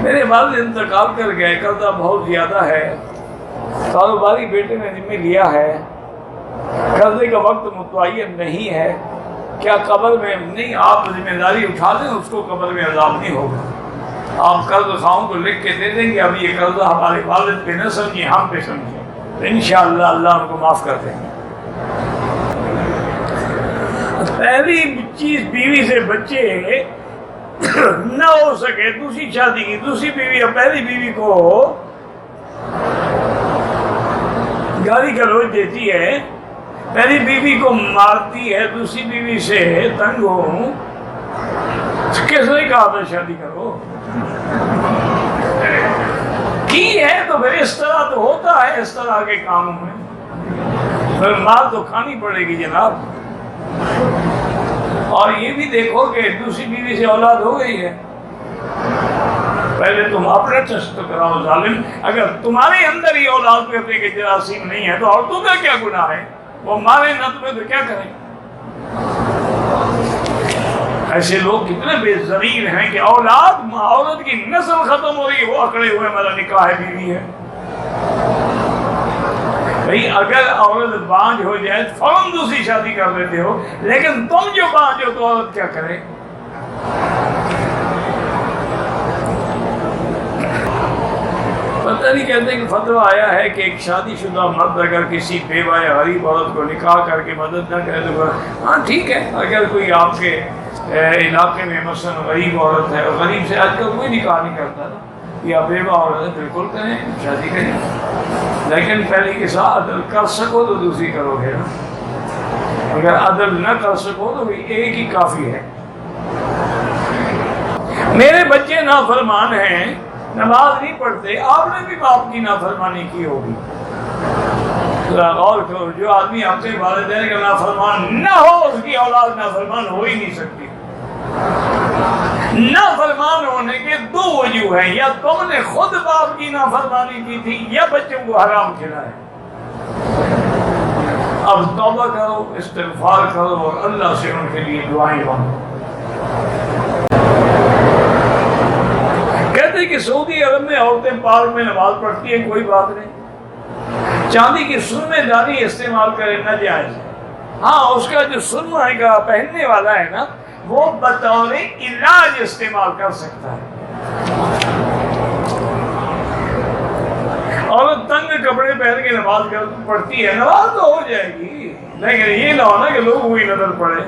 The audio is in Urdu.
میرے والد انتقال کر گئے، قرضہ بہت زیادہ ہے، کاروباری بیٹے نے ذمہ لیا ہے، قرضے کا وقت متعین نہیں ہے، کیا قبر میں نہیں آپ ذمہ داری اٹھا دیں، اس کو قبر میں عذاب نہیں ہوگا؟ آپ قرض خواہوں کو لکھ کے دے دیں گے، اب یہ قرضہ ہمارے والد پہ نہ سمجھیں، ہم پہ سمجھیں، تو انشاءاللہ اللہ ان کو معاف کر دیں گے۔ پہلی چیز بیوی سے بچے نہ ہو سکے، دوسری شادی کی، دوسری بیوی یا پہلی بیوی کو گالی گلوچ دیتی ہے، پہلی بیوی کو مارتی ہے، دوسری بیوی سے تنگ ہو، کس نے کہا تھا شادی کرو؟ کی ہے تو پھر اس طرح تو ہوتا ہے، اس طرح کے کاموں میں پھر مار تو کھانی پڑے گی جناب۔ اور یہ بھی دیکھو کہ دوسری بیوی سے اولاد ہو گئی ہے، پہلے تم اپنا ٹیسٹ کراؤ ظالم۔ اگر تمہارے اندر ہی اولاد کرنے کے جراثیم نہیں ہے تو عورتوں کا کیا گناہ ہے؟ وہ مارے نہ تمہیں تو کیا کریں؟ ایسے لوگ کتنے بے ضریر ہیں کہ عورت کی نسل ختم ہو رہی ہے، وہ اکڑے ہوئے میرا نکاح ہے، بیوی ہے۔ بھئی اگر عورت بانج ہو جائے تو فوراً دوسری شادی کر لیتے ہو، لیکن تم جو بانج ہو تو عورت کیا کرے؟ پتہ نہیں، کہتے ہیں کہ فتویٰ آیا ہے کہ ایک شادی شدہ مرد اگر کسی بیوہ یا غریب عورت کو نکاح کر کے مدد نہ کرے تو ہاں ٹھیک ہے، اگر کوئی آپ کے علاقے میں مثلا غریب عورت ہے، اور غریب سے آج کل کوئی نکاح نہیں کرتا نا، یا بیوہ عورت ہے، بالکل کریں، شادی کریں، لیکن پہلے کے ساتھ عدل کر سکو تو دوسری کرو گے نا، اگر عدل نہ کر سکو تو ایک ہی کافی ہے۔ میرے بچے نافرمان ہیں، نماز نہیں پڑھتے، آپ نے بھی باپ کی نافرمانی کی ہوگی، غور کرو، جو آدمی اپنے والدین کا نافرمان نہ ہو اس کی اولاد نافرمان ہو ہی نہیں سکتی۔ نافرمان ہونے کے دو وجوہ ہیں، یا تم نے خود باپ کی نافرمانی کی تھی یا بچوں کو حرام کھلایا۔ اب توبہ کرو، استغفار کرو اور اللہ سے ان کے لیے دعائیں مانگو۔ کہتے ہیں کہ سعودی عرب میں عورتیں پارک میں نماز پڑھتی ہیں، کوئی بات نہیں، چاندی کی سرمے داری استعمال کرے نہ جائز ہے، ہاں اس کا جو سرما کا پہننے والا ہے نا وہ بطور علاج استعمال کر سکتا ہے۔ اور تنگ کپڑے پہن کے نماز پڑھتی ہے، نماز تو ہو جائے گی، لیکن یہ نہ ہونا کہ لوگ وہی نظر پڑے۔